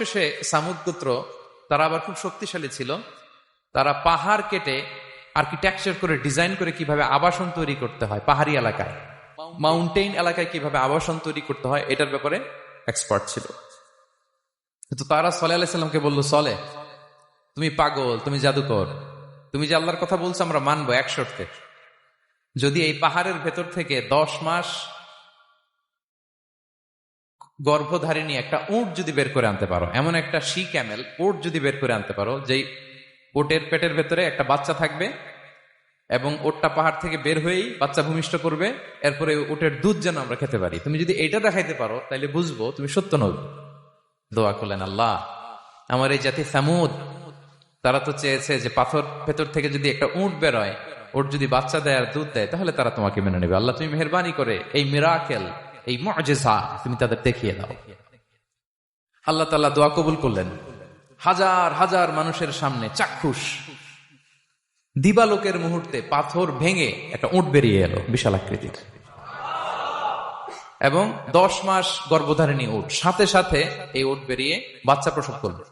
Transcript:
শেষে সামুদ গোত্র তারা আবার খুব শক্তিশালী ছিল। তারা পাহাড় কেটে আর্কিটেকচার করে ডিজাইন করে কিভাবে আবাসন তৈরি করতে হয়, পাহাড়ি এলাকায় মাউন্টেইন এলাকায় কিভাবে আবাসন তৈরি করতে হয় এটার ব্যাপারে এক্সপার্ট ছিল। কিন্তু তারা সালেহ আলাইহিস সালামকে বলল, সলে তুমি পাগল, তুমি জাদুকর, তুমি যে আল্লাহর কথা বলছো আমরা মানবো এক শর্তে, যদি এই পাহাড়ের ভেতর থেকে 10 মাস গর্ভধারিণী একটা উট যদি বের করে আনতে পারো, এমন একটা শি ক্যামেল উট যদি বের করে আনতে পারো, যেই উটের পেটের ভেতরে একটা বাচ্চা থাকবে এবং ওটটা পাহাড় থেকে বের হয়েই বাচ্চা ভূমিষ্ঠ করবে, এরপরে উটের দুধ যেন আমরা খেতে পারি, তুমি যদি এটা দেখাইতে পারো তাহলে বুঝবো তুমি সত্য নবী। দোয়া করলেন, আল্লাহ আমার এই জাতি সামুদ, তারা তো চেয়েছে যে পাথর ভেতর থেকে যদি একটা উট বেরোয়, ওট যদি বাচ্চা দেয় আর দুধ দেয় তাহলে তারা তোমাকে মেনে নেবে। আল্লাহ তুমি মেহেরবানি করে এই মিরাকেল, এই মুআজিজা তুমি তাদের দেখিয়ে দাও। আল্লাহ তাআলা দোয়া কবুল করলেন। হাজার হাজার মানুষের সামনে চাক্ষুষ দিবালোকের মুহূর্তে পাথর ভেঙে একটা উট বেরিয়ে এলো বিশাল আকৃতির, এবং 10 মাস গর্ভধারিণী উট, সাথে সাথে এই উট বেরিয়ে বাচ্চা প্রসব করলো।